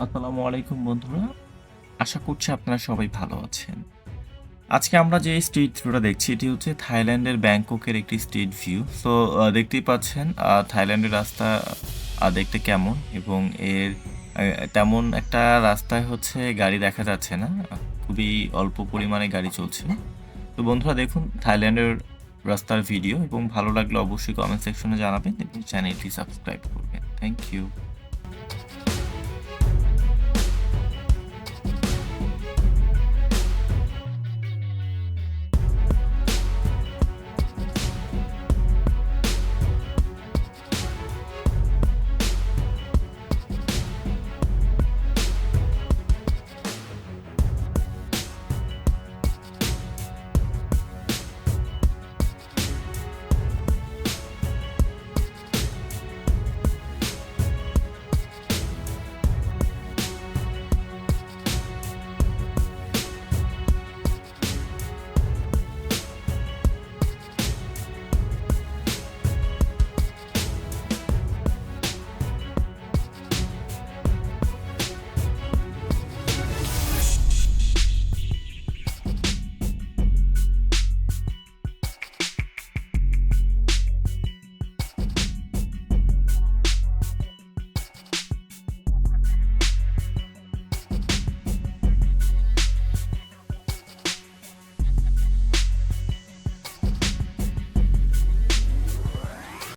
আসসালামু আলাইকুম বন্ধুরা। আশা করছি আপনারা সবাই ভালো আছেন। আজকে আমরা যে স্ট্রিট ভিউটা দেখছি এটি হচ্ছে থাইল্যান্ডের ব্যাংককের একটি স্ট্রিট ভিউ। সো দেখতেই পাচ্ছেন থাইল্যান্ডের রাস্তা দেখতে কেমন এবং এর আ তেমন একটা রাস্তায় হচ্ছে গাড়ি দেখা যাচ্ছে না। খুবই অল্প পরিমাণে গাড়ি চলছে। তো বন্ধুরা দেখুন থাইল্যান্ডের রাস্তার ভিডিও এবং ভালো লাগলে অবশ্যই কমেন্ট সেকশনে জানাবেন এবং চ্যানেলটি সাবস্ক্রাইব করবেন। Thank you.